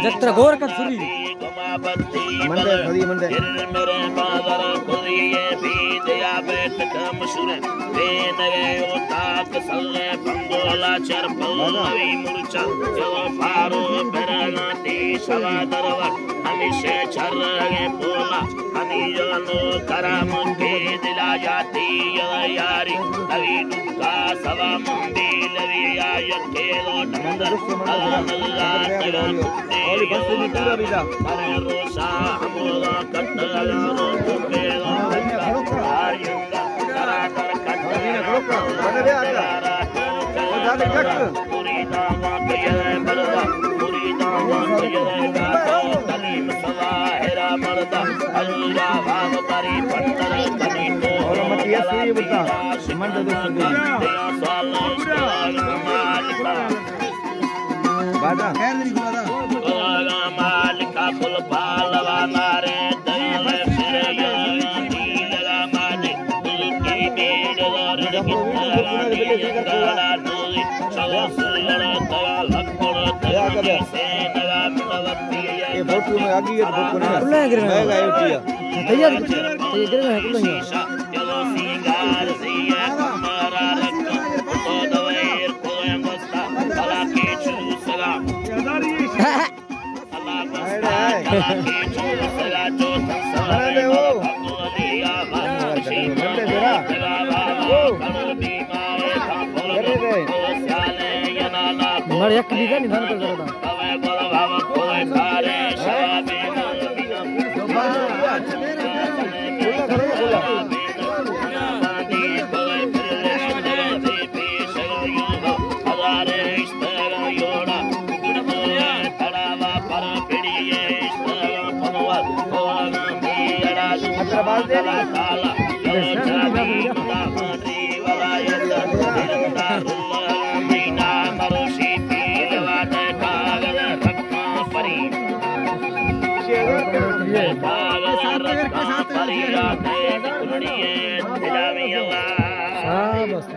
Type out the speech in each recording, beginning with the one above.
जत्रा गोर का सुरी मंडे सदी मंडे मेरे बादर कुरिये भी दया बैठ का मशूर बेन गए ताक सल्ले बंगोला चर पल्लवी मुरचा जो फारो बरना ती शवा दरवर हमेशा चर गए बोला हमी जनो करम के दिला जाती यारी तवी दुका सवा मुंदी लवी आय के लोटंद अल्लाह ओली बस में पूरा बिदा अरे रोसा हमोला कट्टल रो पेलो आयंगा कराकर कट्टल बने रे आजा ओ जाने कट पूरी दावा के बलवा पूरी दावा के गातो तलीम सवाहिरा मर्दा अल्लाह भाव परी पंडर कनी तो और मत ये सुई बता मंड दे मालिका बाजा खैर नहीं खुला मालिका फुल पालवा नारे दयाल से नील रामाने की बेड़ और कितना नूरी सलसल दया लखड़ दया से नवा मवती ये फोटो में आगे ये फोटो नहीं मैं गायब किया तैयार है शीशा चलो सिंगार सिया हमारा रख तो दवेर को अंगस्ता भला के चूसला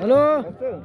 हेलो।